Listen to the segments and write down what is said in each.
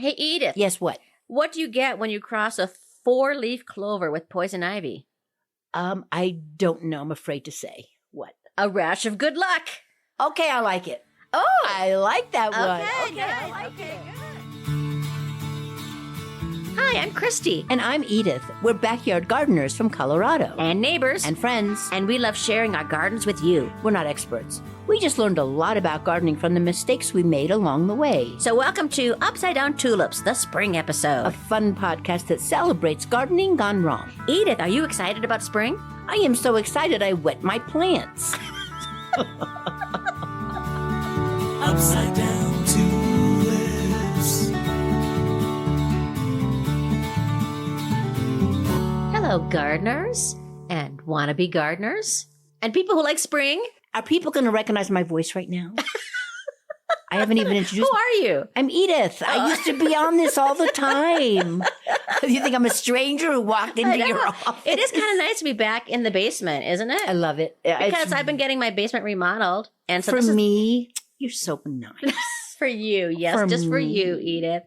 Hey, Edith. Yes, what? What do you get when you cross a 4-leaf clover with poison ivy? I don't know. I'm afraid to say. What? A rash of good luck. Okay, I like it. Oh, I like that one. okay, good. I like Okay, it. good. Hi, I'm Christy. And I'm Edith. We're backyard gardeners from Colorado. And neighbors. And friends. And we love sharing our gardens with you. We're not experts. We just learned a lot about gardening from the mistakes we made along the way. So welcome to Upside Down Tulips, the spring episode. A fun podcast that celebrates gardening gone wrong. Edith, are you excited about spring? I am so excited I wet my plants. Upside Down Tulips. Hello, gardeners and wannabe gardeners and people who like spring. Are people going to recognize my voice right now? I haven't even introduced. Who are you? I'm Edith. I used to be on this all the time. You think I'm a stranger who walked into your office? It is kind of nice to be back in the basement, isn't it? I love it. Because I've been getting my basement remodeled. And so for this is me, you're so nice. for you. Yes, For just for me. you, Edith.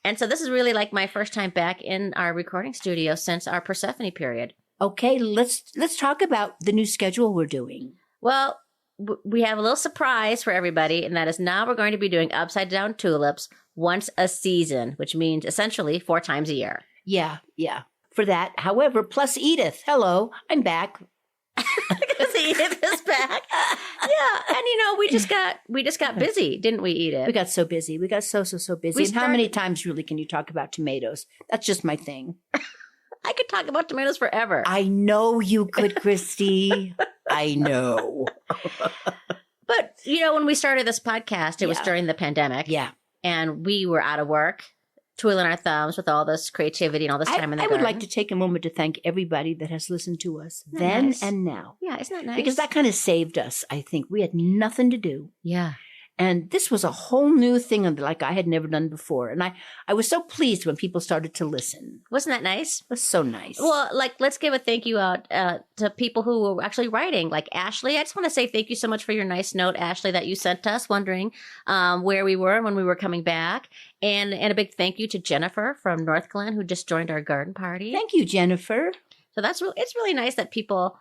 And so this is really like my first time back in our recording studio since our Persephone period. Okay, let's talk about the new schedule we're doing. Well, we have a little surprise for everybody, and that is now we're going to be doing Upside Down Tulips once a season, which means essentially 4 times a year. Yeah. For that, however, plus Edith. Hello, I'm back. Because Edith is back. Yeah, and we just got busy, didn't we, Edith? We got so busy. We got so busy. We And how many times really can you talk about tomatoes? That's just my thing. I could talk about tomatoes forever. I know you could, Christy. I know. But, when we started this podcast, it was Yeah. during the pandemic. Yeah. And we were out of work, twiddling our thumbs with all this creativity and all this time in the I garden. would like to take a moment to thank everybody that has listened to us Isn't that then nice? and now. Yeah, isn't that nice? Because that kind of saved us, I think. We had nothing to do. Yeah. And this was a whole new thing like I had never done before. And I was so pleased when people started to listen. Wasn't that nice? It was so nice. Well, let's give a thank you out to people who were actually writing, like Ashley. I just want to say thank you so much for your nice note, Ashley, that you sent us, wondering where we were when we were coming back. And a big thank you to Jennifer from North Glen, who just joined our garden party. Thank you, Jennifer. So it's really nice that people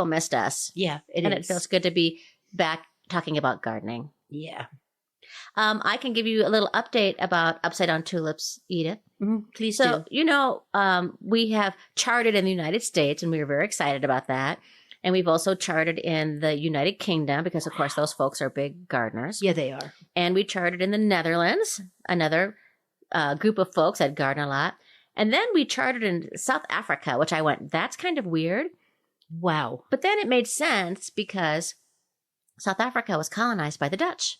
missed us. Yeah, It feels good to be back talking about gardening. Yeah. I can give you a little update about Upside Down Tulips, Edith. Please So, do. we have charted in the United States, and we were very excited about that. And we've also charted in the United Kingdom because, of course, those folks are big gardeners. Yeah, they are. And we charted in the Netherlands, another group of folks that garden a lot. And then we charted in South Africa, which I went, that's kind of weird. Wow. But then it made sense because South Africa was colonized by the Dutch.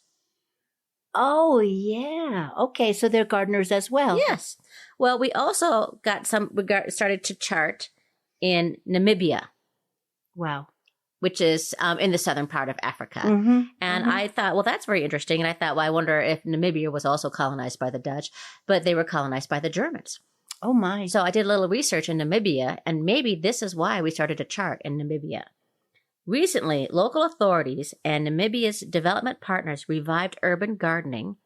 Oh, yeah. Okay, so they're gardeners as well. Yes. Well, we also started to chart in Namibia, Wow. which is in the southern part of Africa. Mm-hmm. And I thought, well, that's very interesting. And I thought, well, I wonder if Namibia was also colonized by the Dutch, but they were colonized by the Germans. Oh, my. So I did a little research in Namibia, and maybe this is why we started to chart in Namibia. Recently, local authorities and Namibia's development partners revived urban gardening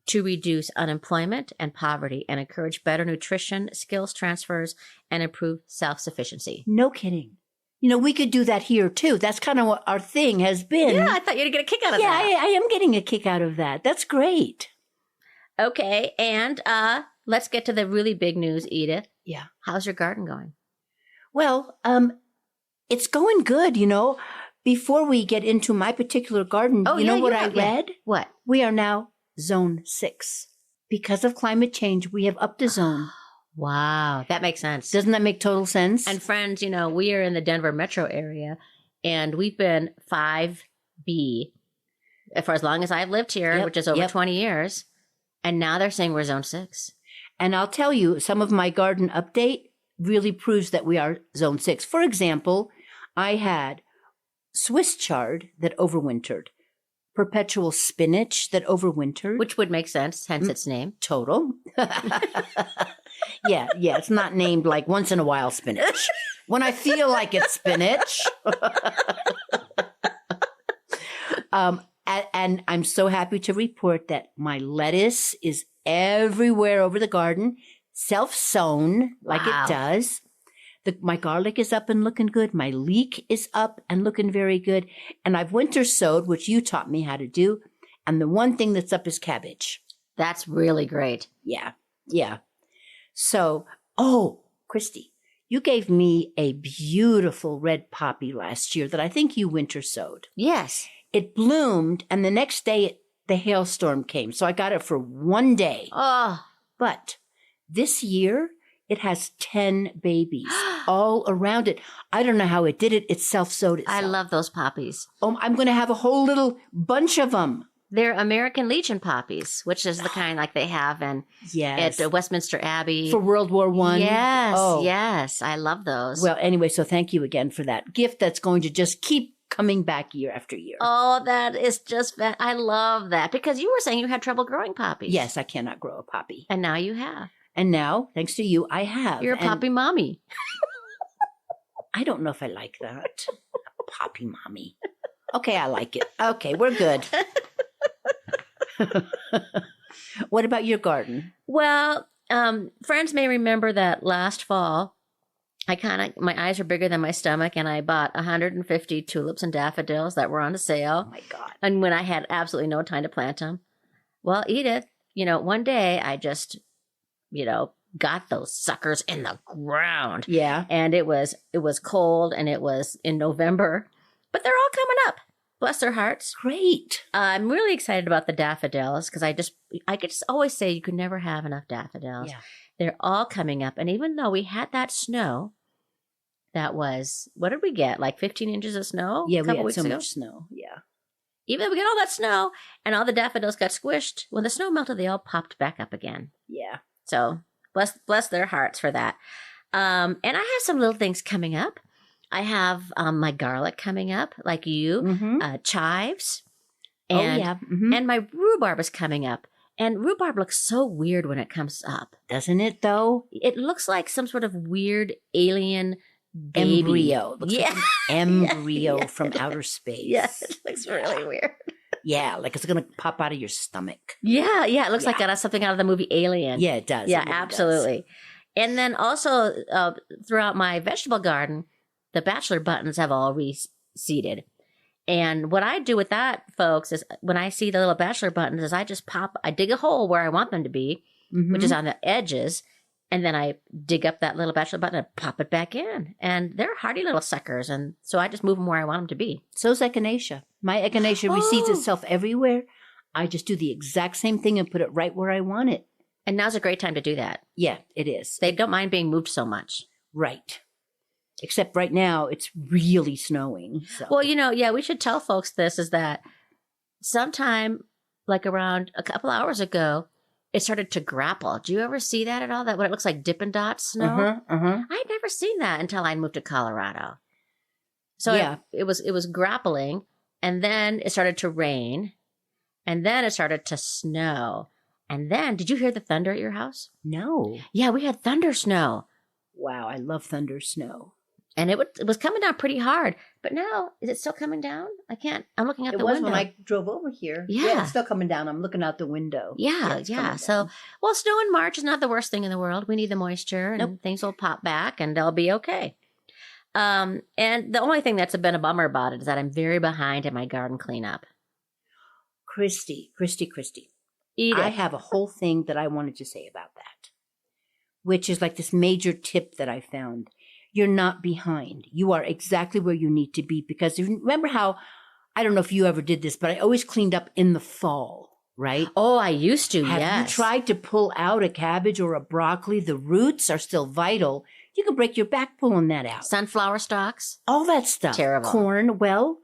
to reduce unemployment and poverty and encourage better nutrition, skills transfers, and improve self-sufficiency. No kidding. We could do that here, too. That's kind of what our thing has been. Yeah, I thought you'd get a kick out of Yeah, that. I am getting a kick out of that. That's great. Okay, and let's get to the really big news, Edith. Yeah. How's your garden going? Well, it's going good, Before we get into my particular garden, Oh, you yeah, know what you I have- yeah. read? What? We are now zone 6. Because of climate change, we have upped the zone. Wow, that makes sense. Doesn't that make total sense? And friends, we are in the Denver metro area, and we've been 5B for as long as I've lived here, Yep, which is over yep. 20 years. And now they're saying we're zone 6. And I'll tell you, some of my garden update really proves that we are zone 6. For example, I had Swiss chard that overwintered, perpetual spinach that overwintered. Which would make sense, hence its name. Total. Yeah, it's not named like once in a while spinach. When I feel like it's spinach. And I'm so happy to report that my lettuce is everywhere over the garden, self-sown like Wow. it does. My garlic is up and looking good. My leek is up and looking very good. And I've winter sowed, which you taught me how to do. And the one thing that's up is cabbage. That's really great. Yeah. Yeah. So, Christy, you gave me a beautiful red poppy last year that I think you winter sowed. Yes. It bloomed, and the next day the hailstorm came. So I got it for one day. Oh, But this year, it has 10 babies all around it. I don't know how it did it. It self-sowed itself. I love those poppies. I'm going to have a whole little bunch of them. They're American Legion poppies, which is the kind like they have Yes. at Westminster Abbey. For World War I. Yes, Oh. yes. I love those. Well, anyway, so thank you again for that gift that's going to just keep coming back year after year. Oh, that is just, I love that. Because you were saying you had trouble growing poppies. Yes, I cannot grow a poppy. And now you have. And now, thanks to you, I have. You're a And poppy mommy. I don't know if I like that. Poppy mommy. Okay, I like it. Okay, we're good. What about your garden? Well, friends may remember that last fall, my eyes were bigger than my stomach, and I bought 150 tulips and daffodils that were on sale. Oh my God. And when I had absolutely no time to plant them. Well, Edith, one day I just, got those suckers in the ground. Yeah. And it was cold, and it was in November, but they're all coming up. Bless their hearts. Great. I'm really excited about the daffodils because I could just always say you could never have enough daffodils. Yeah. They're all coming up. And even though we had that snow, that was, what did we get? Like 15 inches of snow? Yeah, a we couple had weeks so ago? much snow. Yeah. Even though we got all that snow and all the daffodils got squished, when the snow melted, they all popped back up again. Yeah. So bless their hearts for that. And I have some little things coming up. I have my garlic coming up, like you, Mm-hmm. chives, Oh, and yeah. Mhm. and my rhubarb is coming up. And rhubarb looks so weird when it comes up. Doesn't it, though? It looks like some sort of weird alien baby. Embryo. Looks Yeah. like an embryo Yeah. from outer space. Yes, it looks really weird. Yeah, like it's going to pop out of your stomach. Yeah, it looks Yeah. like something out of the movie Alien. Yeah, it does. Yeah, It really does. absolutely. And then also throughout my vegetable garden, the bachelor buttons have all reseeded. And what I do with that, folks, is when I see the little bachelor buttons, is I dig a hole where I want them to be, which is on the edges, and then I dig up that little bachelor button and pop it back in. And they're hardy little suckers, and so I just move them where I want them to be. So's echinacea. My echinacea reseeds Oh. itself everywhere. I just do the exact same thing and put it right where I want it. And now's a great time to do that. Yeah, it is. They don't mind being moved so much. Right. Except right now, it's really snowing. So. Well, we should tell folks this is that sometime like around a couple hours ago, it started to grapple. Do you ever see that at all? That what it looks like Dippin' Dot snow? I'd never seen that until I moved to Colorado. So Yeah. it was grappling, and then it started to rain, and then it started to snow. And then, did you hear the thunder at your house? No. Yeah, we had thunder snow. Wow, I love thunder snow. And it was coming down pretty hard. But now, is it still coming down? I'm looking out It the was window. when I drove over here. Yeah. It's still coming down. I'm looking out the window. Yeah. it's coming So, down. well, snow in March is not the worst thing in the world. We need the moisture, and Nope. things will pop back, and they'll be okay. And the only thing that's been a bummer about it is that I'm very behind in my garden cleanup. Christy. Edith. I have a whole thing that I wanted to say about that, which is like this major tip that I found. You're not behind. You are exactly where you need to be, because remember how, I don't know if you ever did this, but I always cleaned up in the fall, right? Oh, I used to, Have yes. you tried to pull out a cabbage or a broccoli? The roots are still vital. You can break your back pulling that out. Sunflower stalks? All that stuff. Terrible. Corn. Well,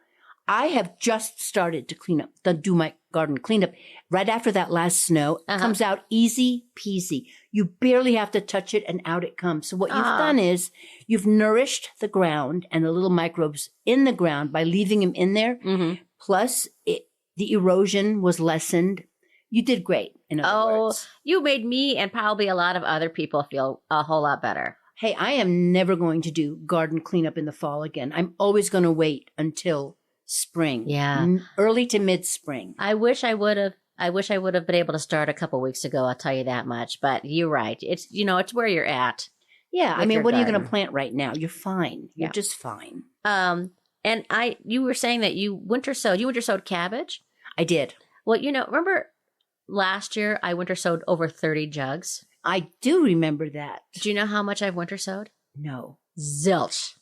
I have just started to do my garden cleanup right after that last snow. It comes out easy peasy. You barely have to touch it and out it comes. So what you've done is you've nourished the ground and the little microbes in the ground by leaving them in there. Mm-hmm. Plus the erosion was lessened. You did great, in other words. You made me and probably a lot of other people feel a whole lot better. Hey, I am never going to do garden cleanup in the fall again. I'm always going to wait until spring. Yeah. Early to mid-spring. I wish I would have I wish I would have been able to start a couple weeks ago. I'll tell you that much. But you're right. It's it's where you're at. Yeah, I with mean, your what are you going to garden. plant right now? You're fine. You're Yeah. just fine. And you were saying that you winter sowed. You winter sowed cabbage. I did. Well, remember last year I winter sowed over 30 jugs. I do remember that. Do you know how much I've winter sowed? No. Zilch.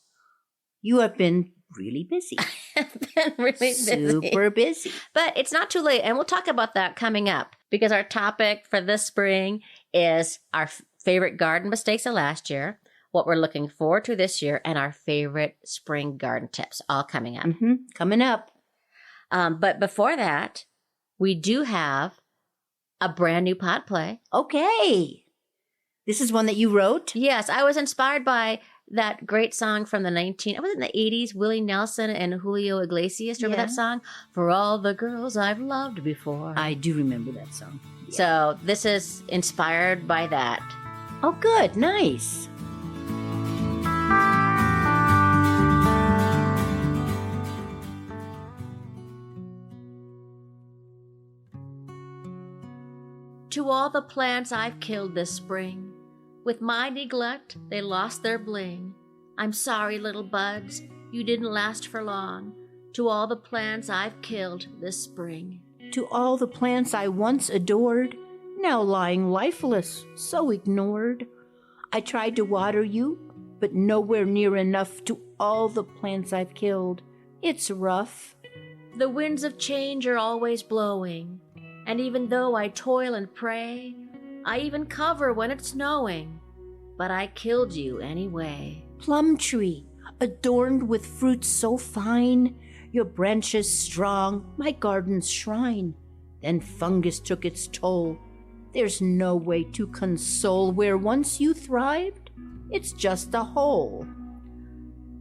You have been really busy. I've been really busy. Super busy. But it's not too late. And we'll talk about that coming up because our topic for this spring is our favorite garden mistakes of last year, what we're looking forward to this year, and our favorite spring garden tips, all coming up. Coming up. But before that, we do have a brand new pod play. Okay. This is one that you wrote? Yes, I was inspired by that great song from the 80s, Willie Nelson and Julio Iglesias. Remember that song? For all the girls I've loved before. I do remember that song. Yeah. So this is inspired by that. Oh, good. Nice. To all the plants I've killed this spring, with my neglect they lost their bling. I'm sorry, little buds, you didn't last for long. To all the plants I've killed this spring. To all the plants I once adored, now lying lifeless, so ignored. I tried to water you, but nowhere near enough to all the plants I've killed. It's rough. The winds of change are always blowing, and even though I toil and pray, I even cover when it's snowing, but I killed you anyway. Plum tree, adorned with fruits so fine, your branches strong, my garden's shrine. Then fungus took its toll. There's no way to console where once you thrived, it's just a hole.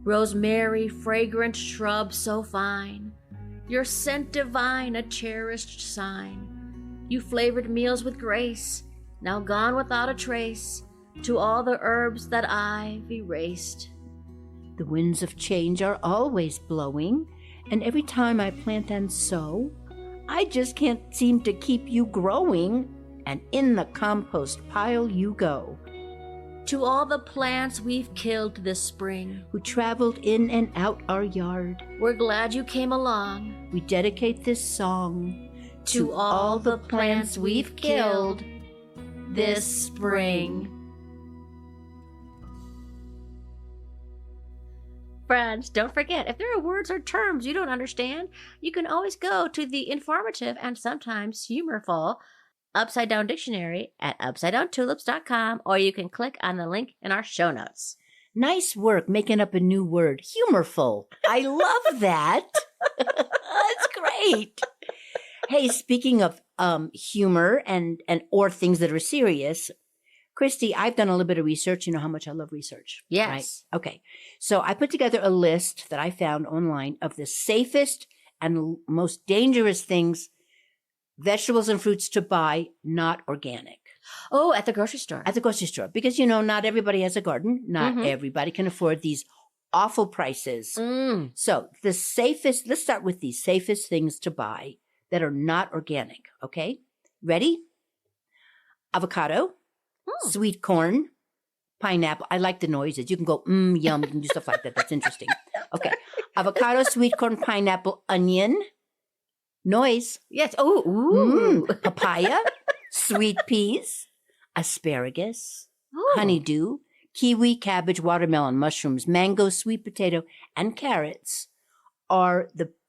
Rosemary, fragrant shrub so fine, your scent divine, a cherished sign. You flavored meals with grace, now gone without a trace, to all the herbs that I've erased. The winds of change are always blowing, and every time I plant and sow, I just can't seem to keep you growing, and in the compost pile you go. To all the plants we've killed this spring, Who traveled in and out our yard, we're glad you came along. we dedicate this song To all the plants we've killed this spring. Friends, don't forget, if there are words or terms you don't understand, you can always go to the informative and sometimes humorful Upside Down Dictionary at upsidedowntulips.com, or you can click on the link in our show notes. Nice work making up a new word, humorful. I love that. That's great. Hey, speaking of humor and or things that are serious, Christy, I've done a little bit of research. You know how much I love research. Yes. Right? Okay. So I put together a list that I found online of the safest and most dangerous things, vegetables and fruits to buy, not organic. Oh, at the grocery store. At the grocery store. Because, not everybody has a garden. Not everybody can afford these awful prices. So the safest, let's start with these safest things to buy that are not organic. Okay. Ready? Avocado, sweet corn, pineapple. I like the noises. You can go, yum. You can do stuff like that. That's interesting. Okay. Avocado, sweet corn, pineapple, onion, noise. Yes. Oh, ooh. Papaya, sweet peas, asparagus, Oh. honeydew, kiwi, cabbage, watermelon, mushrooms, mango, sweet potato, and carrots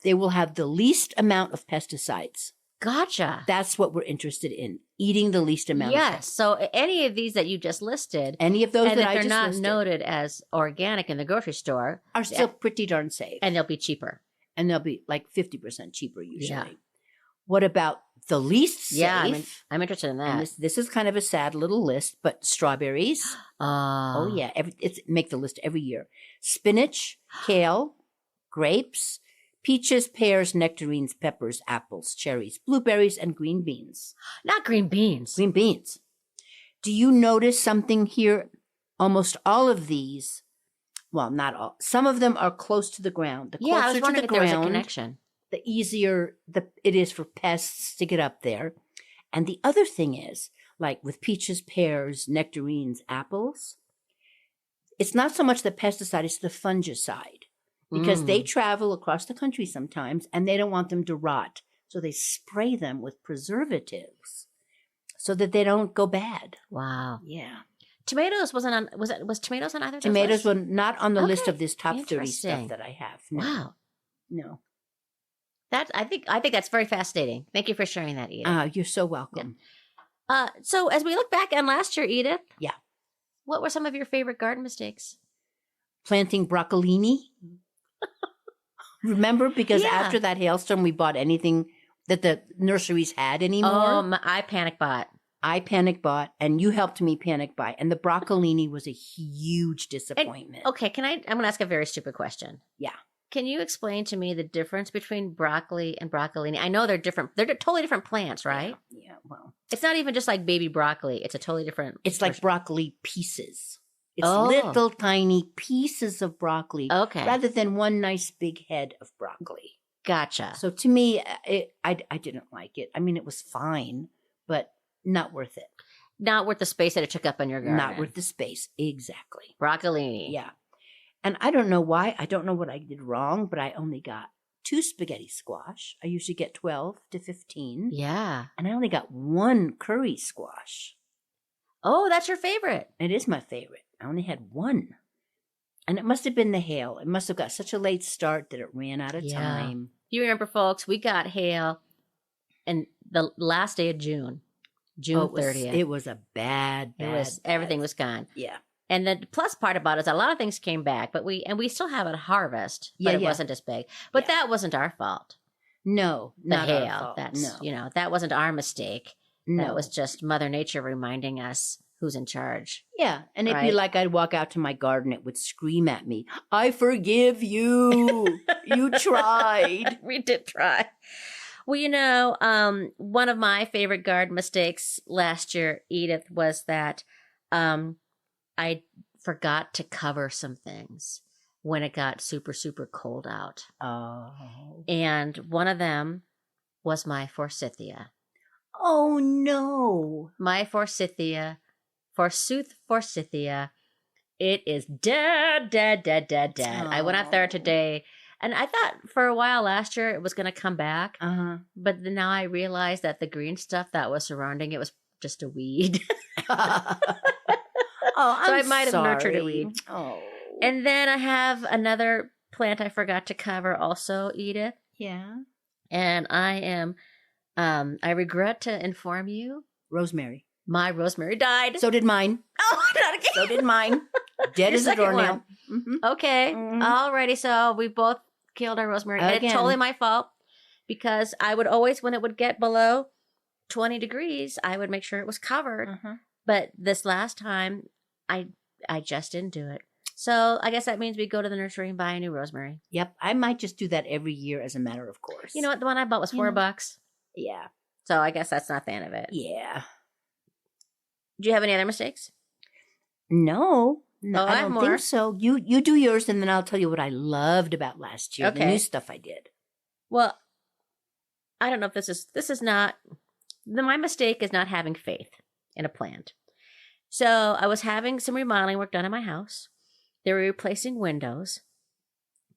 they will have the least amount of pesticides. Gotcha. That's what we're interested in, eating the least amount. Yes. So any of these that you just listed, Any of those and that if I they're just not listed noted as organic in the grocery store, are still pretty darn safe. and they'll be cheaper. And they'll be like 50% cheaper usually. Yeah. What about the least safe? Yeah, I'm interested in And that. this is kind of a sad little list, but strawberries. Oh, yeah. It's make the list every year. Spinach, kale, grapes, peaches, pears, nectarines, peppers, apples, cherries, blueberries, and green beans. Not green beans. Green beans. Do you notice something here? Almost all of these, well, not all, some of them are close to the ground. The Yeah, I was closer to wondering the if there was a ground, connection. the easier it is for pests to get up there. And the other thing is, like with peaches, pears, nectarines, apples, it's not so much the pesticide, it's the fungicide. Because they travel across the country sometimes and they don't want them to rot. So they spray them with preservatives so that they don't go bad. Wow. Yeah. Tomatoes wasn't on, was tomatoes on either of those Tomatoes lists? were not on the list Okay. of this top 30 stuff Interesting. that I have. No. Wow. No. I think that's very fascinating. Thank you for sharing that, Edith. You're so welcome. So as we look back on last year, Edith. Yeah. What were some of your favorite garden mistakes? Planting broccolini. Remember? Because Yeah. after that hailstorm, we bought anything that the nurseries had anymore. I panic bought. I panic bought, and you helped me panic buy. And the broccolini was a huge disappointment. Okay, I'm going to ask a very stupid question. Yeah. Can you explain to me the difference between broccoli and broccolini? I know they're different. They're totally different plants, right? Yeah, well. It's not even just like baby broccoli. It's a totally different. It's like version. broccoli pieces. It's Oh. little tiny pieces of broccoli Okay. rather than one nice big head of broccoli. Gotcha. So to me, I didn't like it. I mean, it was fine, but not worth it. Not worth the space that it took up in your garden. Not worth the space. Exactly. Broccolini. Yeah. And I don't know why. I don't know what I did wrong, but I only got 2 spaghetti squash. I usually get 12 to 15. Yeah. And I only got 1 curry squash. Oh, that's your favorite. It is my favorite. I only had 1. And it must have been the hail. It must have got such a late start that it ran out of Yeah. time. You remember, folks, we got hail and the last day of June, June 30th. It was a bad. Everything was gone. Yeah. And the plus part about it is a lot of things came back, but we still have a harvest, but Yeah, it yeah. wasn't as big. But Yeah. that wasn't our fault. No, The not hail. our fault. That's no. that wasn't our mistake. No. That was just Mother Nature reminding us who's in charge. Yeah, and it'd be Right. like I'd walk out to my garden, it would scream at me, I forgive you. You tried. We did try. Well, one of my favorite garden mistakes last year, Edith, was that I forgot to cover some things when it got super, super cold out. Oh. And one of them was my forsythia. Oh, no. My forsythia, forsooth forsythia, it is dead. I went out there Oh. today, and I thought for a while last year it was going to come back. Uh-huh. But then now I realize that the green stuff that was surrounding it was just a weed. Oh, So I'm I might have nurtured a sorry. weed. Oh. And then I have another plant I forgot to cover also, Edith. Yeah. And I regret to inform you, Rosemary. my rosemary died. So did mine. Oh, not again. So did mine. Dead Your as a second doornail. one. Mhm. Okay. Mhm. Alrighty. So we both killed our rosemary. And it's Again. totally my fault because I would always, when it would get below 20 degrees, I would make sure it was covered. Uh-huh. But this last time, I just didn't do it. So I guess that means we go to the nursery and buy a new rosemary. Yep. I might just do that every year as a matter of course. You know what? The one I bought was You $4. know. Yeah. So I guess that's not the end of it. Yeah. Do you have any other mistakes? No. No, Oh, I I have don't more. think so. You do yours, and then I'll tell you what I loved about last year. The Okay. new stuff I did. Well, I don't know if this is not my mistake is not having faith in a plant. So I was having some remodeling work done in my house. They were replacing windows,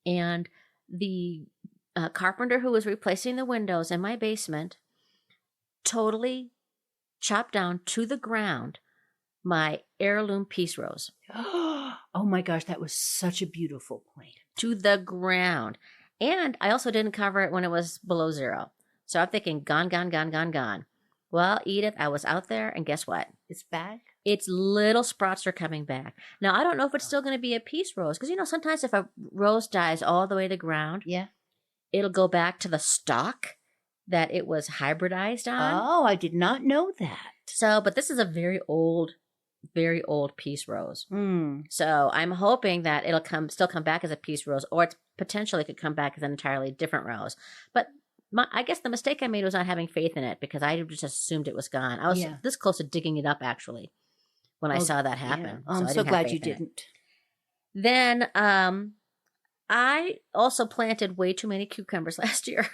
and the carpenter who was replacing the windows in my basement totally chopped down to the ground my heirloom peace rose. Oh my gosh, that was such a beautiful plant. To the ground. And I also didn't cover it when it was below 0. So I'm thinking, gone. Well, Edith, I was out there, and guess what? It's back. Its little sprouts are coming back. Now, I don't know if it's still going to be a peace rose, because, sometimes if a rose dies all the way to the ground, Yeah. it'll go back to the stalk that it was hybridized on. Oh, I did not know that. So, but this is a very old peace rose. Hmm. So I'm hoping that it'll still come back as a peace rose, or it's potentially could come back as an entirely different rose. But I guess the mistake I made was not having faith in it, because I just assumed it was gone. I was Yeah. this close to digging it up, actually, when I Oh, saw that Yeah. happen. Oh, I'm I so didn't have glad you faith in it. didn't. Then I also planted way too many cucumbers last year.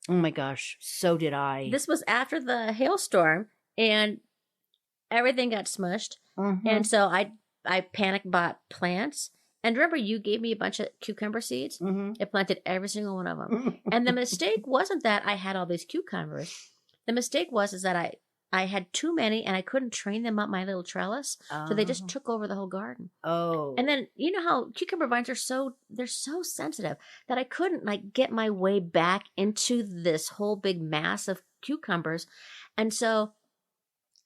Oh my gosh, so did I. This was after the hailstorm, and everything got smushed. Mhm. And so I panic bought plants. And remember, you gave me a bunch of cucumber seeds? Mhm. I planted every single one of them. And the mistake wasn't that I had all these cucumbers. The mistake was is that I had too many and I couldn't train them up my little trellis. So they just took over the whole garden. Oh. And then you know how cucumber vines are they're so sensitive that I couldn't like get my way back into this whole big mass of cucumbers. And so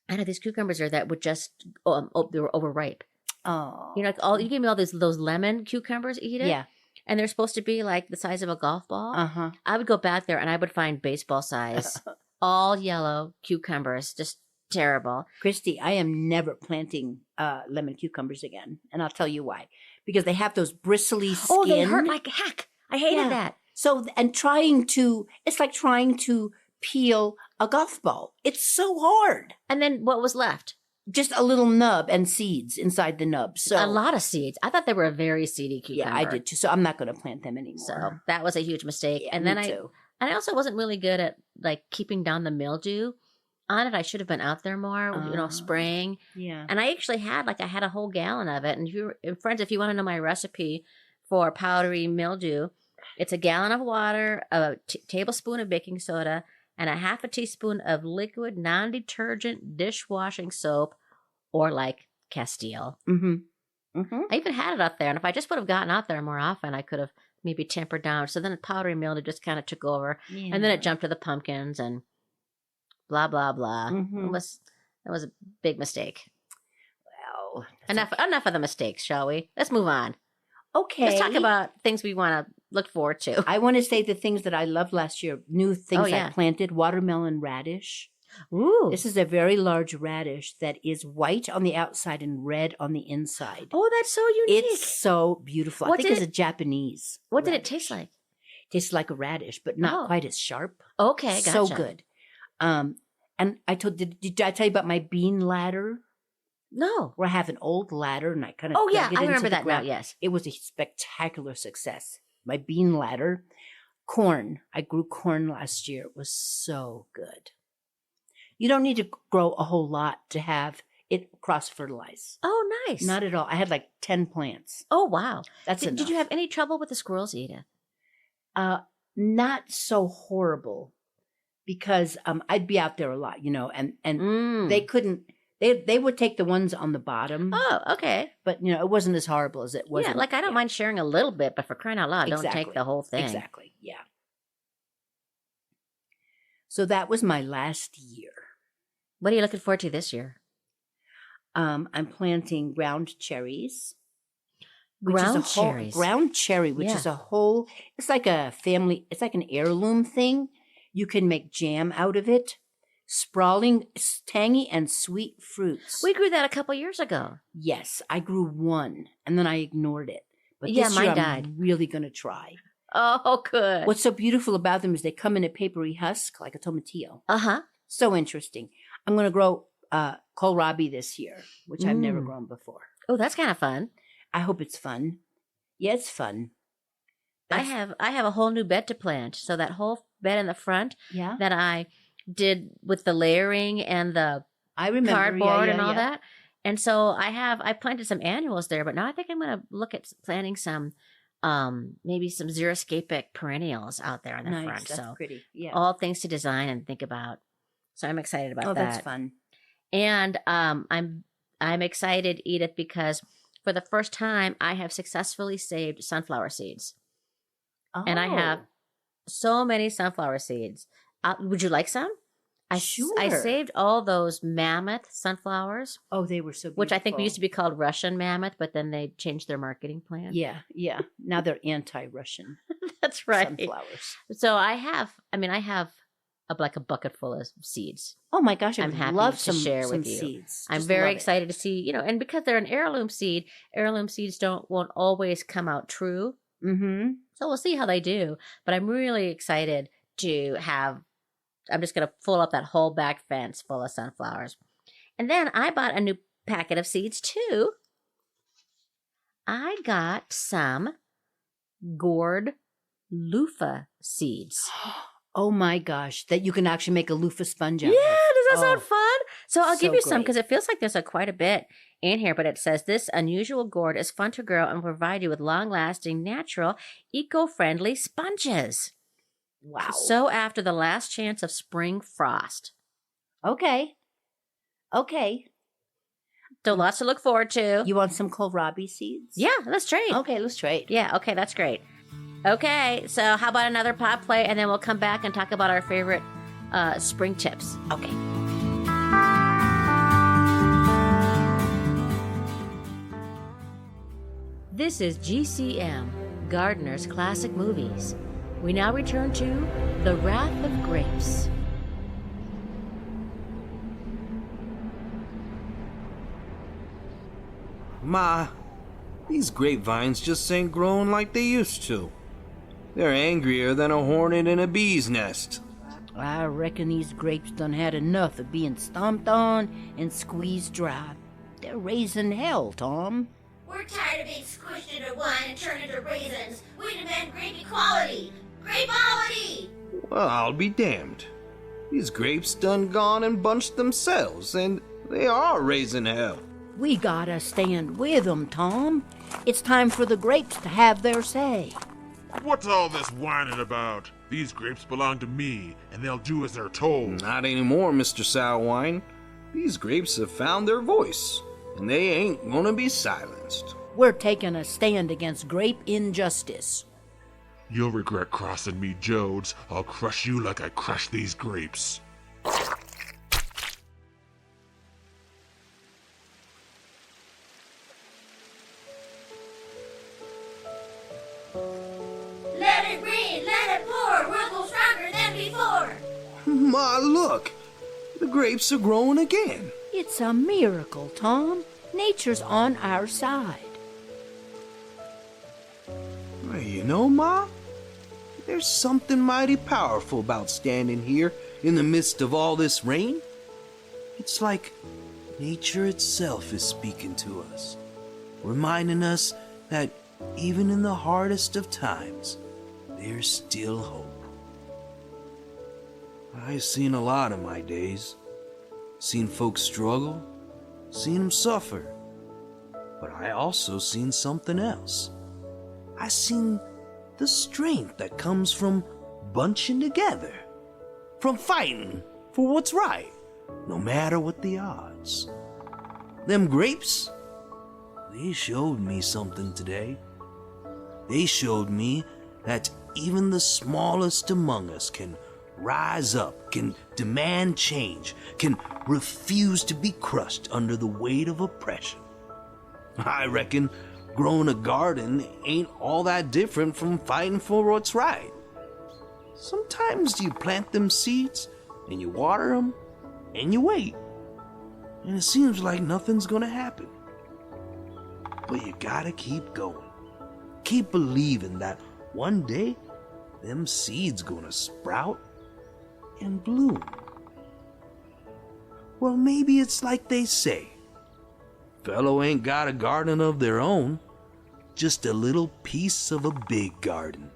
I had these cucumbers there that would just they were overripe. Oh. You know, like you gave me all those lemon cucumbers, Edith. Yeah. And they're supposed to be like the size of a golf ball. Uh-huh. I would go back there and I would find baseball size, all yellow cucumbers, just terrible. Christy, I am never planting lemon cucumbers again. And I'll tell you why. Because they have those bristly skin. Oh, they hurt like heck. I hated that. So, and it's like trying to peel a golf ball. It's so hard. And then what was left? Just a little nub and seeds inside the nub. So a lot of seeds. I thought they were a very seedy cucumber. Yeah, I did too. So I'm not going to plant them anymore. So that was a huge mistake. Yeah, and then I also wasn't really good at like keeping down the mildew on it. I should have been out there more, spraying. Yeah. And I actually had a whole gallon of it. And friends, if you want to know my recipe for powdery mildew, it's a gallon of water, a tablespoon of baking soda, and a half a teaspoon of liquid non-detergent dishwashing soap, or like Castile. Mm-hmm. Mm-hmm. I even had it up there, and if I just would have gotten out there more often, I could have maybe tempered down. So then the powdery mildew just kind of took over, and then it jumped to the pumpkins and blah blah blah. Mm-hmm. It was a big mistake. Well, Enough of the mistakes, shall we? Let's move on. Okay. Let's talk about things we want to look forward to. I want to say the things that I loved last year, new things I planted, watermelon radish. Ooh. This is a very large radish that is white on the outside and red on the inside. Oh, that's so unique. It's so beautiful. I think it's a Japanese. What did radish. it taste like? Tastes like a radish, but not quite as sharp. Okay, gotcha. So good. And did I tell you about my bean ladder? No. Where I have an old ladder and I kind of I remember that now, yes. It was a spectacular success. My bean ladder. Corn. I grew corn last year. It was so good. You don't need to grow a whole lot to have it cross-fertilize. Oh, nice. Not at all. I had like 10 plants. Oh, wow. That's enough. Did you have any trouble with the squirrels, Edith? Not so horrible because I'd be out there a lot, and they couldn't. They would take the ones on the bottom. Oh, okay. But it wasn't as horrible as it was. Yeah, I don't mind sharing a little bit, but for crying out loud, don't take the whole thing. Exactly. Yeah. So that was my last year. What are you looking forward to this year? I'm planting ground cherries. Ground cherries. Ground cherry, which is it's like a family, it's like an heirloom thing. You can make jam out of it. Sprawling, tangy, and sweet fruits. We grew that a couple years ago. Yes, I grew one, and then I ignored it. But this mine year died. I'm really going to try. Oh, good. What's so beautiful about them is they come in a papery husk, like a tomatillo. Uh-huh. So interesting. I'm going to grow kohlrabi this year, which I've never grown before. Oh, that's kind of fun. I hope it's fun. Yeah, it's fun. I have a whole new bed to plant. So that whole bed in the front that I did with the layering and the cardboard and all that. And so I planted some annuals there, but now I think I'm going to look at planting some maybe some xeriscapic perennials out there in the front. That's so pretty. Yeah. All things to design and think about. So I'm excited about that. Oh, that's fun. And I'm excited, Edith, because for the first time I have successfully saved sunflower seeds. Oh. And I have so many sunflower seeds. Would you like some? Sure. I saved all those mammoth sunflowers. Oh, they were so beautiful. Which I think used to be called Russian mammoth, but then they changed their marketing plan. Yeah, yeah. Now they're anti-Russian. That's right. Sunflowers. So I have like a bucket full of seeds. Oh my gosh, I'm happy love to share some with you. Seeds. I'm very excited to see, and because they're an heirloom seeds won't always come out true. Mm-hmm. So we'll see how they do. But I'm really excited to I'm just going to fill up that whole back fence full of sunflowers. And then I bought a new packet of seeds too. I got some gourd loofah seeds. Oh my gosh, that you can actually make a loofah sponge out Yeah, of. does that sound fun? So I'll give so you some great. because it feels like there's quite a bit in here, but it says this unusual gourd is fun to grow and will provide you with long-lasting, natural, eco-friendly sponges. Wow. So after the last chance of spring frost. Okay. So lots to look forward to. You want some kohlrabi seeds? Yeah, let's trade. Okay, let's trade. Yeah, okay, that's great. Okay, so how about another pop play, and then we'll come back and talk about our favorite spring tips. Okay. This is GCM, Gardener's Classic Movies. We now return to The Wrath of Grapes. Ma, these grapevines just ain't growing like they used to. They're angrier than a hornet in a bee's nest. I reckon these grapes done had enough of being stomped on and squeezed dry. They're raising hell, Tom. We're tired of being squished into wine and turned into raisins. We demand grape equality. Grapeology! Well, I'll be damned. These grapes done gone and bunched themselves, and they are raising hell. We gotta stand with 'em, Tom. It's time for the grapes to have their say. What's all this whining about? These grapes belong to me, and they'll do as they're told. Not anymore, Mr. Sourwine. These grapes have found their voice, and they ain't gonna be silenced. We're taking a stand against grape injustice. You'll regret crossing me, Jodes. I'll crush you like I crushed these grapes. Let it rain, let it pour. We'll go stronger than before. Ma, look! The grapes are growing again. It's a miracle, Tom. Nature's on our side. Well, you know, Ma, there's something mighty powerful about standing here in the midst of all this rain. It's like nature itself is speaking to us, reminding us that even in the hardest of times, there's still hope. I've seen a lot in my days. Seen folks struggle, seen them suffer. But I also seen something else. I seen the strength that comes from bunching together, from fighting for what's right, no matter what the odds. Them grapes, they showed me something today. They showed me that even the smallest among us can rise up, can demand change, can refuse to be crushed under the weight of oppression. I reckon growing a garden ain't all that different from fighting for what's right. Sometimes you plant them seeds, and you water them, and you wait. And it seems like nothing's gonna happen. But you gotta keep going. Keep believing that one day, them seeds gonna sprout and bloom. Well, maybe it's like they say. Fellow ain't got a garden of their own, just a little piece of a big garden.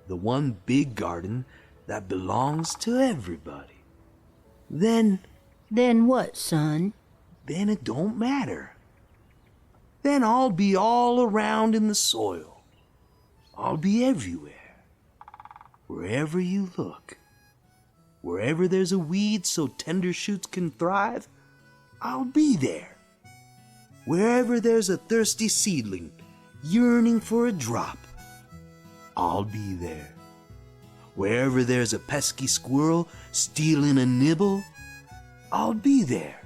The one big garden that belongs to everybody. Then what, son? Then it don't matter. Then I'll be all around in the soil. I'll be everywhere. Wherever you look. Wherever there's a weed so tender shoots can thrive, I'll be there. Wherever there's a thirsty seedling yearning for a drop, I'll be there. Wherever there's a pesky squirrel stealing a nibble, I'll be there.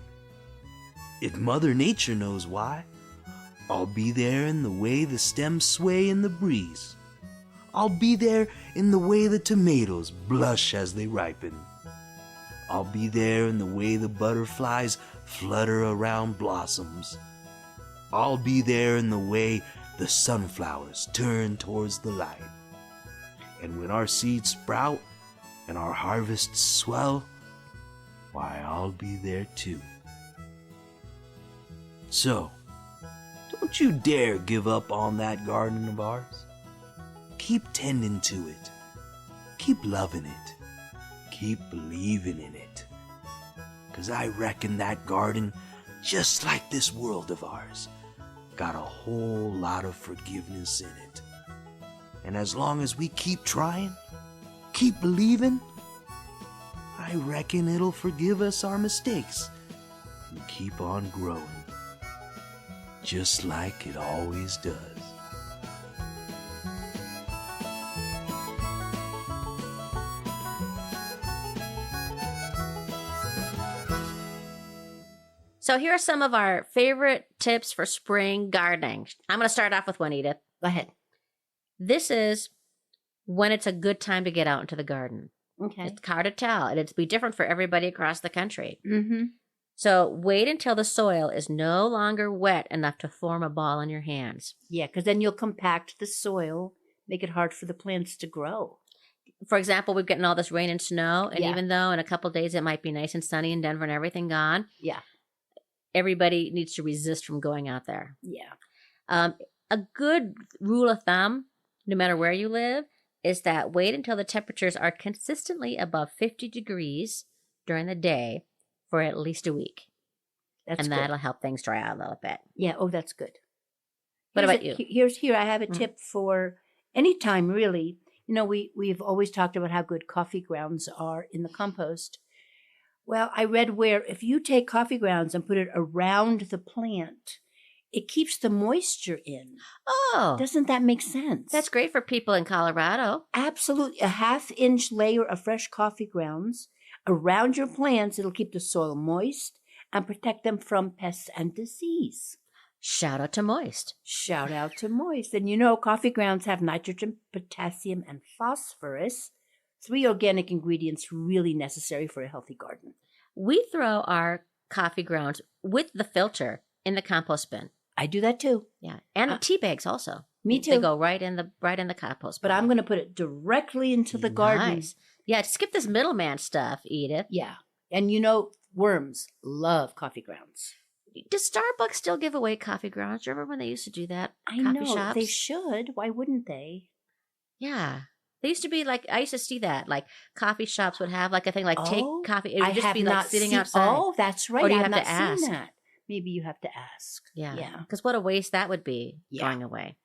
If Mother Nature knows why, I'll be there in the way the stems sway in the breeze. I'll be there in the way the tomatoes blush as they ripen. I'll be there in the way the butterflies flutter around blossoms. I'll be there in the way the sunflowers turn towards the light. And when our seeds sprout and our harvests swell, why, I'll be there too. So, don't you dare give up on that garden of ours. Keep tending to it. Keep loving it. keep believing in it. 'Cause I reckon that garden, just like this world of ours, got a whole lot of forgiveness in it. And as long as we keep trying, keep believing, I reckon it'll forgive us our mistakes and keep on growing, just like it always does. So here are some of our favorite tips for spring gardening. I'm going to start off with one, Edith. Go ahead. This is when it's a good time to get out into the garden. Okay. It's hard to tell, and it'll be different for everybody across the country. Mm-hmm. So wait until the soil is no longer wet enough to form a ball in your hands. Yeah, because then you'll compact the soil, make it hard for the plants to grow. For example, we're getting all this rain and snow, and Yeah. even though in a couple of days it might be nice and sunny in Denver and everything gone, Yeah. everybody needs to resist from going out there. Yeah. A good rule of thumb, no matter where you live, is that wait until the temperatures are consistently above 50 degrees during the day for at least a week. That's And good. that'll help things dry out a little bit. Yeah. Oh, that's good. What Here's about you? Here, I have a Mm. tip for any time, really. You know, we've always talked about how good coffee grounds are in the compost. Well, I read where if you take coffee grounds and put it around the plant, it keeps the moisture in. Oh, Doesn't that make sense? that's great for people in Colorado. Absolutely. A half-inch layer of fresh coffee grounds around your plants. It'll keep the soil moist and protect them from pests and disease. Shout out to Moist. Shout out to moist. And you know, coffee grounds have nitrogen, potassium, and phosphorus. 3 organic ingredients really necessary for a healthy garden. We throw our coffee grounds with the filter in the compost bin. I do that too. Yeah, and the tea bags also. Me They too. go right in the compost. But pile. I'm going to put it directly into the garden. Nice. Yeah, skip this middleman stuff, Edith. Yeah. And you know, worms love coffee grounds. Does Starbucks still give away coffee grounds? Do you remember when they used to do that? I Coffee know. shops? They should. Why wouldn't they? Yeah. They used to be like, I used to see that. Like coffee shops would have like a thing like take coffee. It would just be like sitting outside. Oh, that's right. Or do you I've have to not ask? seen that. Maybe you have to ask. Yeah. Yeah. Because what a waste that would be Yeah. going away.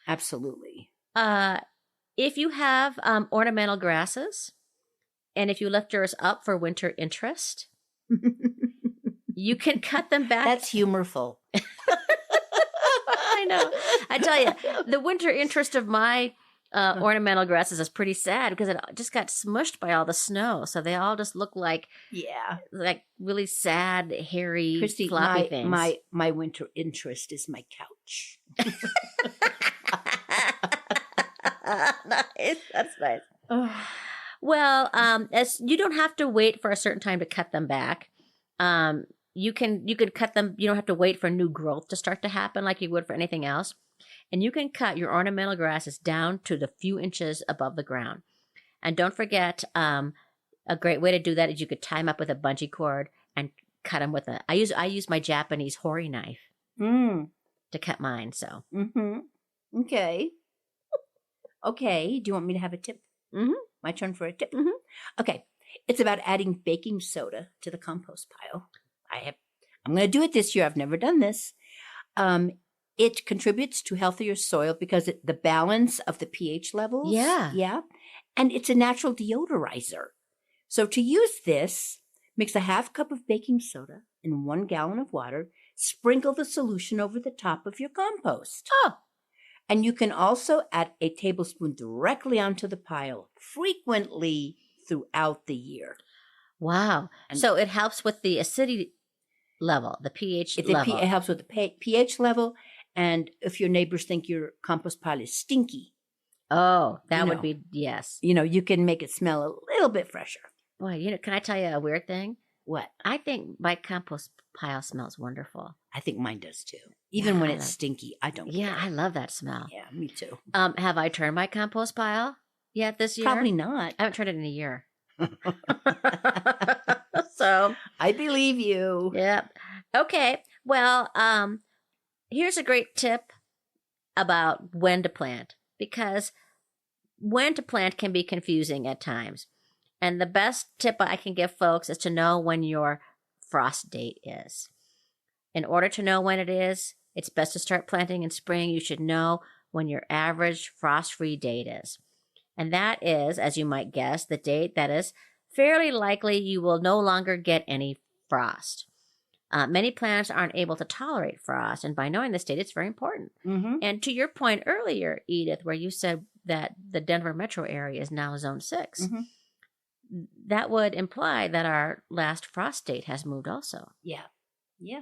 Absolutely. If you have ornamental grasses and if you left yours up for winter interest, you can cut them back. That's humorful. I know. I tell you, the winter interest of my ornamental grasses is pretty sad because it just got smushed by all the snow. So they all just look like Yeah. really sad, hairy, Christy, floppy things. my winter interest is my couch. Nice. That's nice. Well, as you don't have to wait for a certain time to cut them back. You could cut them. You don't have to wait for new growth to start to happen like you would for anything else. And you can cut your ornamental grasses down to the few inches above the ground. And don't forget, a great way to do that is you could tie them up with a bungee cord and cut them with I use my Japanese hori knife to cut mine. So Mm-hmm. Okay. Okay. Do you want me to have a tip? Mhm. My turn for a tip. Mhm. Okay. It's about adding baking soda to the compost pile. I'm going to do it this year. I've never done this. It contributes to healthier soil because the balance of the pH levels. Yeah. Yeah. And it's a natural deodorizer. So to use this, mix a half cup of baking soda in 1 gallon of water. Sprinkle the solution over the top of your compost. Oh. And you can also add a tablespoon directly onto the pile frequently throughout the year. Wow. And- So it helps with the acidity level, the pH level. It helps with the pH level. And if your neighbors think your compost pile is stinky, Oh, that would No. be, yes. you can make it smell a little bit fresher. Boy, can I tell you a weird thing? What? I think my compost pile smells wonderful. I think mine does too. Even Yeah, when I it's love- stinky, I don't Yeah, care. I love that smell. Yeah, me too. Have I turned my compost pile yet this year? Probably not. I haven't turned it in a year. So, I believe you. yeah. Okay. Well, here's a great tip about when to plant because when to plant can be confusing at times. And the best tip I can give folks is to know when your frost date is. In order to know when it is, it's best to start planting in spring. You should know when your average frost-free date is. And that is, as you might guess, the date that is fairly likely you will no longer get any frost. Many plants aren't able to tolerate frost, and by knowing this date, it's very important. Mm-hmm. And to your point earlier, Edith, where you said that the Denver metro area is now zone 6, Mm-hmm. that would imply that our last frost date has moved also. Yeah. Yeah.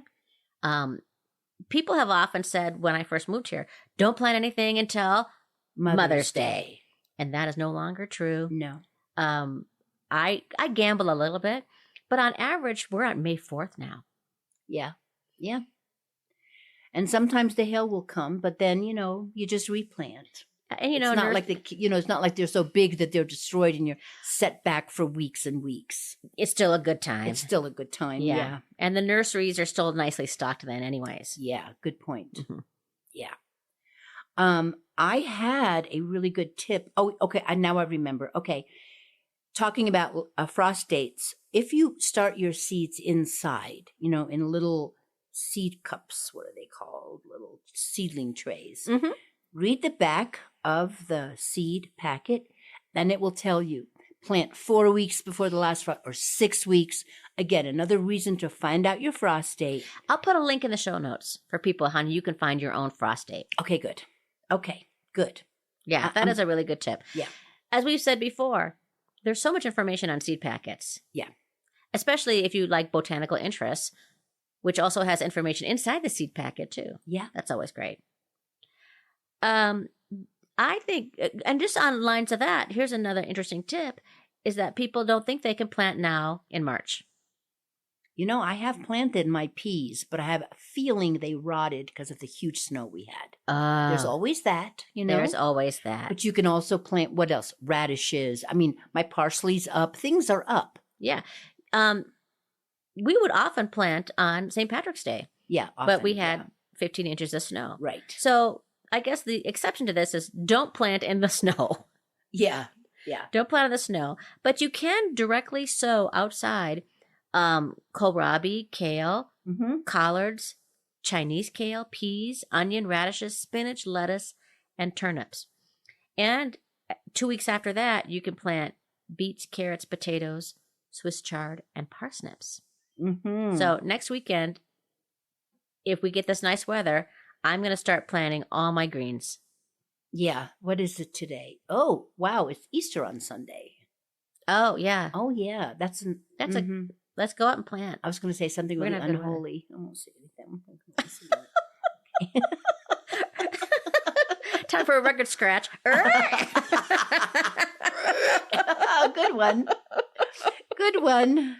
People have often said when I first moved here, don't plant anything until Mother's Day. And that is no longer true. No. I gamble a little bit, but on average, we're on May 4th now. Yeah. Yeah. And sometimes the hail will come, but then, you just replant. And, it's not like it's not like they're so big that they're destroyed and you're set back for weeks and weeks. it's still a good time. It's still a good time. Yeah. And the nurseries are still nicely stocked then anyways. Yeah. Good point. Mhm. Yeah. I had a really good tip. Oh, okay. Now I remember. Okay. Talking about frost dates. If you start your seeds inside, in little seed cups, what are they called? Little seedling trays. Mhm. Read the back of the seed packet, and it will tell you plant 4 weeks before the last frost or 6 weeks. Again, another reason to find out your frost date. I'll put a link in the show notes for people how you can find your own frost date. Okay, good. Okay, good. Yeah, that is a really good tip. Yeah. As we've said before, there's so much information on seed packets. Yeah. Especially if you like botanical interests, which also has information inside the seed packet too. Yeah. That's always great. I think, and just on lines of that, here's another interesting tip, is that people don't think they can plant now in March. I have planted my peas, but I have a feeling they rotted because of the huge snow we had. There's always that, There's always that. But you can also plant, what else? Radishes. I mean, my parsley's up. Things are up. Yeah. We would often plant on St. Patrick's Day, Yeah. but we often, had 15 inches of snow. yeah. Right. So I guess the exception to this is don't plant in the snow. Yeah. Yeah. Don't plant in the snow. But you can directly sow outside kohlrabi, kale, Mm-hmm. collards, Chinese kale, peas, onion, radishes, spinach, lettuce, and turnips. And 2 weeks after that, you can plant beets, carrots, potatoes, Swiss chard, and parsnips. Mm-hmm. So next weekend, if we get this nice weather, I'm going to start planting all my greens. Yeah. What is it today? Oh, wow. It's Easter on Sunday. Oh, yeah. Oh, yeah. That's That's let's go out and plant. I was going to say something We're really gonna have good weather. unholy. I won't say anything. Time for a record scratch. Oh, good one. Good one.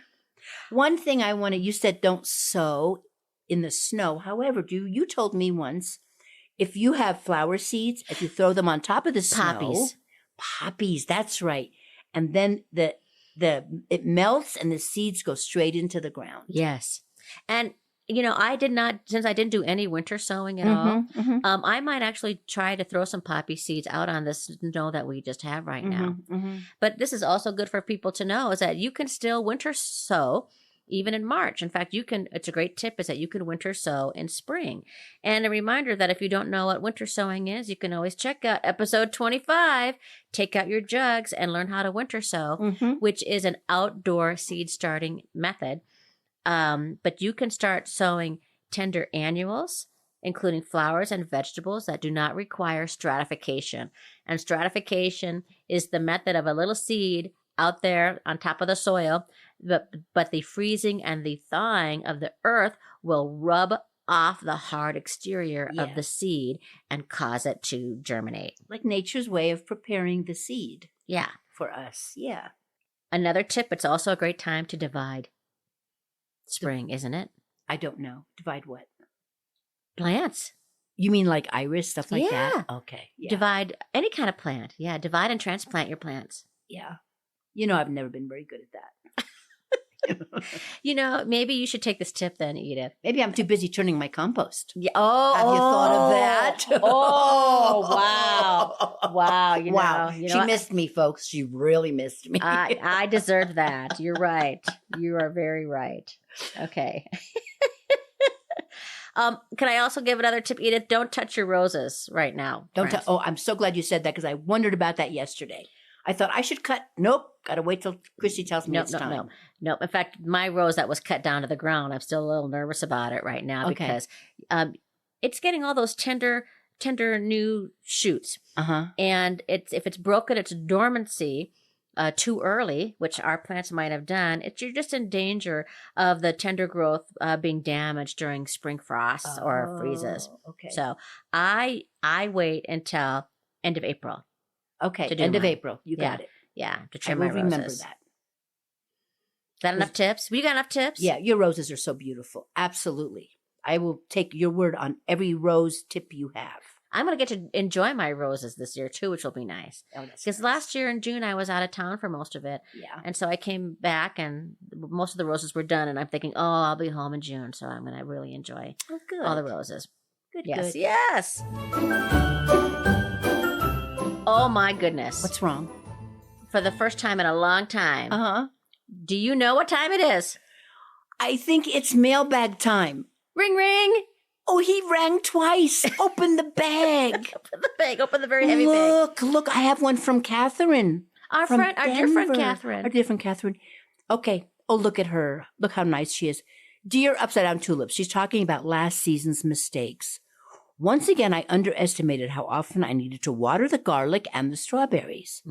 One thing you said don't sow in the snow. However, you told me once, if you have flower seeds, if you throw them on top of the snow. Poppies, that's right. And then it melts and the seeds go straight into the ground. Yes. And, I did not, since I didn't do any winter sowing at all, Mm-hmm. I might actually try to throw some poppy seeds out on the snow that we just have right now. Mm-hmm. But this is also good for people to know is that you can still winter sow even in March. In fact, it's a great tip is that you can winter sow in spring. And a reminder that if you don't know what winter sowing is, you can always check out episode 25, take out your jugs and learn how to winter sow, Mm-hmm. which is an outdoor seed starting method. But you can start sowing tender annuals, including flowers and vegetables that do not require stratification. And stratification is the method of a little seed out there on top of the soil, but the freezing and the thawing of the earth will rub off the hard exterior of the seed and cause it to germinate. Like nature's way of preparing the seed Yeah. for us. Yeah. Another tip, it's also a great time to divide. Spring, isn't it? I don't know. Divide what? Plants. You mean like iris, stuff like that? Yeah. Okay. Yeah. Divide any kind of plant. Yeah, divide and transplant your plants. Yeah. I've never been very good at that. Maybe you should take this tip then, Edith. Maybe I'm too busy turning my compost. Yeah. Oh, Have you thought of that? Oh, wow. Wow. Wow. She She missed me, folks. She really missed me. I deserve that. You're right. You are very right. Okay. Can I also give another tip, Edith? Don't touch your roses right now. I'm so glad you said that because I wondered about that yesterday. I thought I should cut. Nope. Got to wait till Christy tells me it's time. No. In fact, my rose that was cut down to the ground, I'm still a little nervous about it right now because it's getting all those tender new shoots. Uh-huh. And if it's broken its dormancy too early, which our plants might have done, you're just in danger of the tender growth being damaged during spring frosts or freezes. Okay. So I wait until end of April. Okay, end of April. You got it. Yeah, to I trim will my roses. remember that. Is that enough tips? We got enough tips? Yeah, your roses are so beautiful. Absolutely. I will take your word on every rose tip you have. I'm going to get to enjoy my roses this year too, which will be nice. Because last year in June, I was out of town for most of it. Yeah. And so I came back and most of the roses were done. And I'm thinking, I'll be home in June. So I'm going to really enjoy all the roses. Good, yes, good. Yes. Oh my goodness. What's wrong? For the first time in a long time. Uh-huh. Do you know what time it is? I think it's mailbag time. Ring, ring. Oh, he rang twice. Open the bag. Open the bag. Open the very heavy bag. Look, I have one from Catherine. Our dear friend Catherine. Our dear friend Catherine. Okay. Oh, look at her. Look how nice she is. Dear Upside Down Tulips, she's talking about last season's mistakes. Once again, I underestimated how often I needed to water the garlic and the strawberries.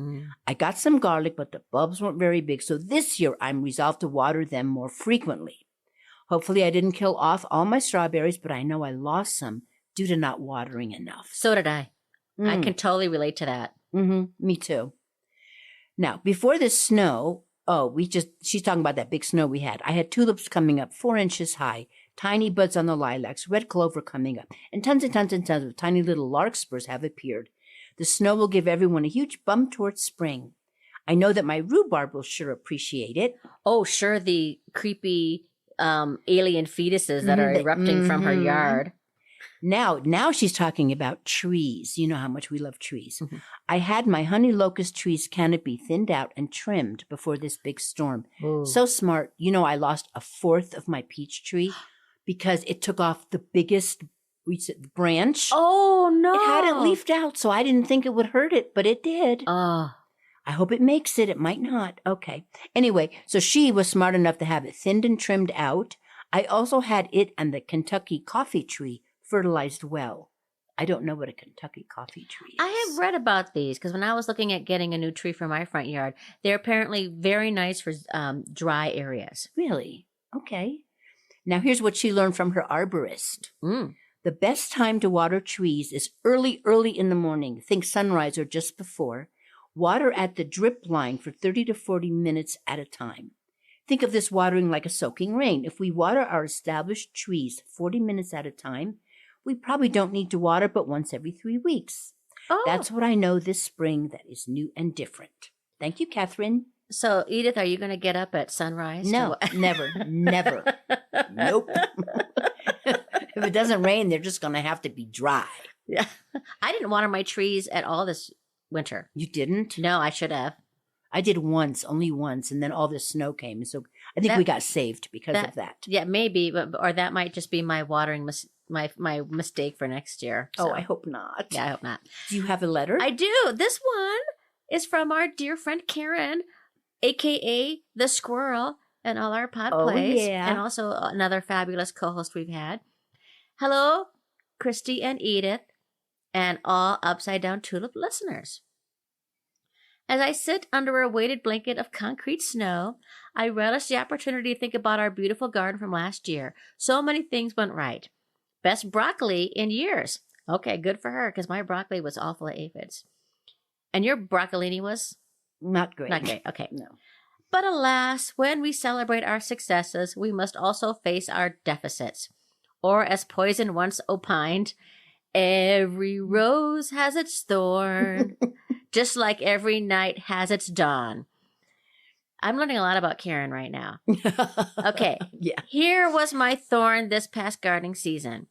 I got some garlic, but the bulbs weren't very big, so this year I'm resolved to water them more frequently. Hopefully I didn't kill off all my strawberries, but I know I lost some due to not watering enough. So did I. I can totally relate to that. Me too. Now, before this snow, she's talking about that big snow we had. I had tulips coming up 4 inches high, tiny buds on the lilacs, red clover coming up, and tons and tons and tons of tiny little larkspurs have appeared. The snow will give everyone a huge bump towards spring. I know that my rhubarb will sure appreciate it. Oh, sure, the creepy alien fetuses that are erupting from her yard. Now she's talking about trees. You know how much we love trees. I had my honey locust trees canopy thinned out and trimmed before this big storm. Ooh. So smart. You know, I lost a fourth of my peach tree because it took off the biggest branch. Oh, no. It had it leafed out, so I didn't think it would hurt it, but it did. Oh. I hope it makes it. It might not. Okay. Anyway, so she was smart enough to have it thinned and trimmed out. I also had it and the Kentucky coffee tree fertilized well. I don't know what a Kentucky coffee tree is. I have read about these because when I was looking at getting a new tree for my front yard, they're apparently very nice for dry areas. Really? Okay. Now here's what she learned from her arborist. The best time to water trees is early in the morning. Think sunrise or just before. Water at the drip line for 30 to 40 minutes at a time. Think of this watering like a soaking rain. If we water our established trees 40 minutes at a time, we probably don't need to water but once every 3 weeks. Oh. That's what I know this spring that is new and different. Thank you, Catherine. So, Edith, are you going to get up at sunrise? No, never. Nope. If it doesn't rain, they're just going to have to be dry. Yeah. I didn't water my trees at all this winter. You didn't? No, I should have. I did only once, and then all this snow came. So I think we got saved because of that. Yeah, maybe, or that might just be my watering my mistake for next year. So. Oh, I hope not. Yeah, I hope not. Do you have a letter? I do. This one is from our dear friend Karen, a.k.a. The Squirrel, and all our pod plays. Yeah. And also another fabulous co-host we've had. Hello, Christy and Edith, and all Upside Down Tulip listeners. As I sit under a weighted blanket of concrete snow, I relish the opportunity to think about our beautiful garden from last year. So many things went right. Best broccoli in years. Okay, good for her, because my broccoli was all full of aphids. And your broccolini was? Not great. Not great, okay. No. But alas, when we celebrate our successes, we must also face our deficits. Or as Poison once opined, every rose has its thorn, just like every night has its dawn. I'm learning a lot about Karen right now. Okay. Yeah. Here was my thorn this past gardening season.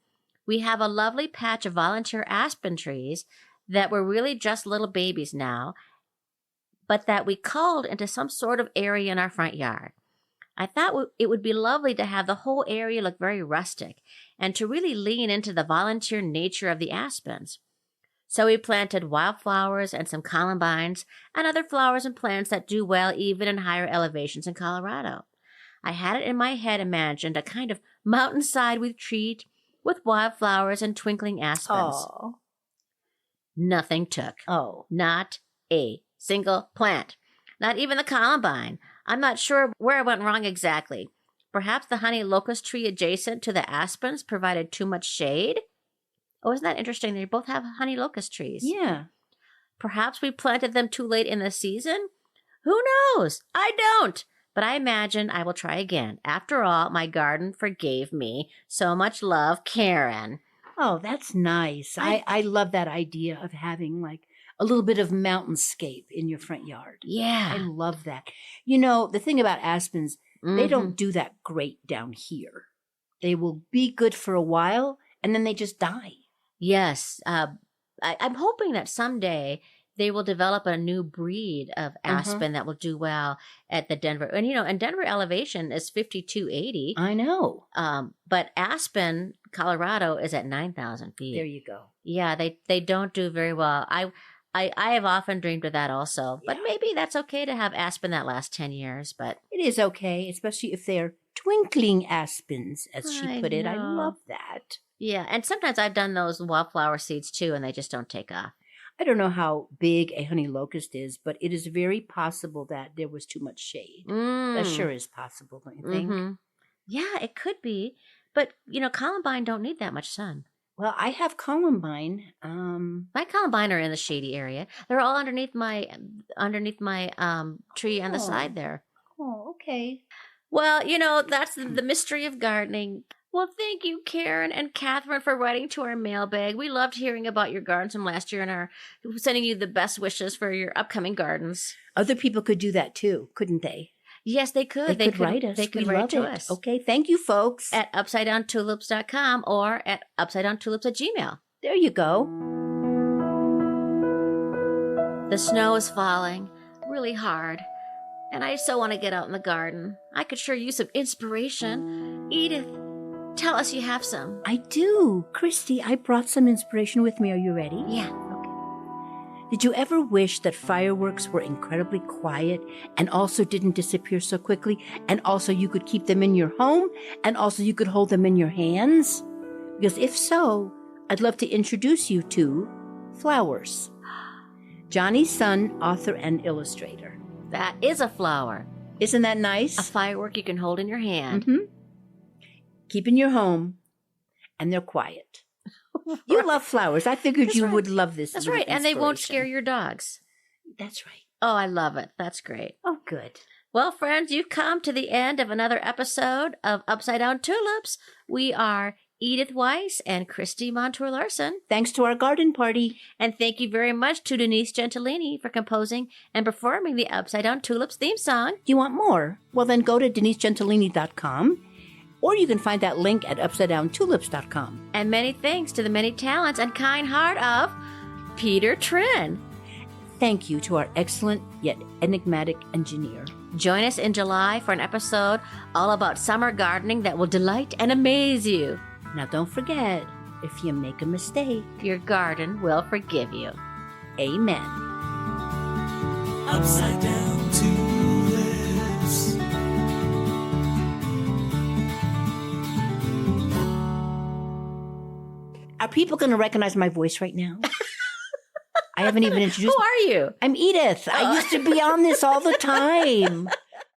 We have a lovely patch of volunteer aspen trees that were really just little babies now, but that we culled into some sort of area in our front yard. I thought it would be lovely to have the whole area look very rustic and to really lean into the volunteer nature of the aspens. So we planted wildflowers and some columbines and other flowers and plants that do well even in higher elevations in Colorado. I had it in my head imagined a kind of mountainside retreat with wildflowers and twinkling aspens. Oh. Nothing took. Oh. Not a single plant. Not even the columbine. I'm not sure where I went wrong exactly. Perhaps the honey locust tree adjacent to the aspens provided too much shade? Oh, isn't that interesting? They both have honey locust trees. Yeah. Perhaps we planted them too late in the season? Who knows? I don't. But I imagine I will try again. After all, my garden forgave me. So much love, Karen. Oh, that's nice. I love that idea of having like a little bit of mountainscape in your front yard. Yeah. I love that. You know, the thing about aspens, they Mhm. don't do that great down here. They will be good for a while and then they just die. Yes. I'm hoping that someday they will develop a new breed of aspen that will do well at the Denver. And, and Denver elevation is 5,280. I know. But Aspen, Colorado is at 9,000 feet. There you go. Yeah, they don't do very well. I have often dreamed of that also. But Yeah. maybe that's okay to have aspen that last 10 years. But It is okay, especially if they're twinkling aspens, as she I put it. I know. love that. yeah, and sometimes I've done those wildflower seeds too, and they just don't take off. I don't know how big a honey locust is, but it is very possible that there was too much shade. That sure is possible, don't you think? Mhm. Yeah, it could be. But, columbine don't need that much sun. Well, I have columbine. My columbine are in the shady area. They're all underneath my tree on the Oh. side there. Oh, okay. Well, that's the mystery of gardening. Well, thank you, Karen and Catherine, for writing to our mailbag. We loved hearing about your gardens from last year and are sending you the best wishes for your upcoming gardens. Other people could do that too, couldn't they? Yes, they could. They could write us. They could We write love to it. us. Okay, thank you, folks. At upsidedowntulips.com or at upsidedowntulips@gmail. There you go. The snow is falling really hard, and I so want to get out in the garden. I could sure use some inspiration. Edith, tell us you have some. I do. Christy, I brought some inspiration with me. Are you ready? Yeah. Did you ever wish that fireworks were incredibly quiet and also didn't disappear so quickly, and also you could keep them in your home, and also you could hold them in your hands? Because if so, I'd love to introduce you to flowers. Johnny's son, author and illustrator. That is a flower. Isn't that nice? A firework you can hold in your hand. Keep in your home, and they're quiet. You love flowers. I figured That's you right. would love this. That's little right. And they won't inspiration. scare your dogs. That's right. Oh, I love it. That's great. Oh, good. Well, friends, you've come to the end of another episode of Upside Down Tulips. We are Edith Weiss and Christy Montour Larson. Thanks to our garden party. And thank you very much to Denise Gentilini for composing and performing the Upside Down Tulips theme song. Do you want more? Well, then go to denisegentilini.com, or you can find that link at upsidedowntulips.com. And many thanks to the many talents and kind heart of Peter Trin. Thank you to our excellent yet enigmatic engineer. Join us in July for an episode all about summer gardening that will delight and amaze you. Now, don't forget, if you make a mistake, Your garden will forgive you. amen. Upside Down Tulips. Are people going to recognize my voice right now? I haven't even introduced. Who are you? I'm Edith. I used to be on this all the time.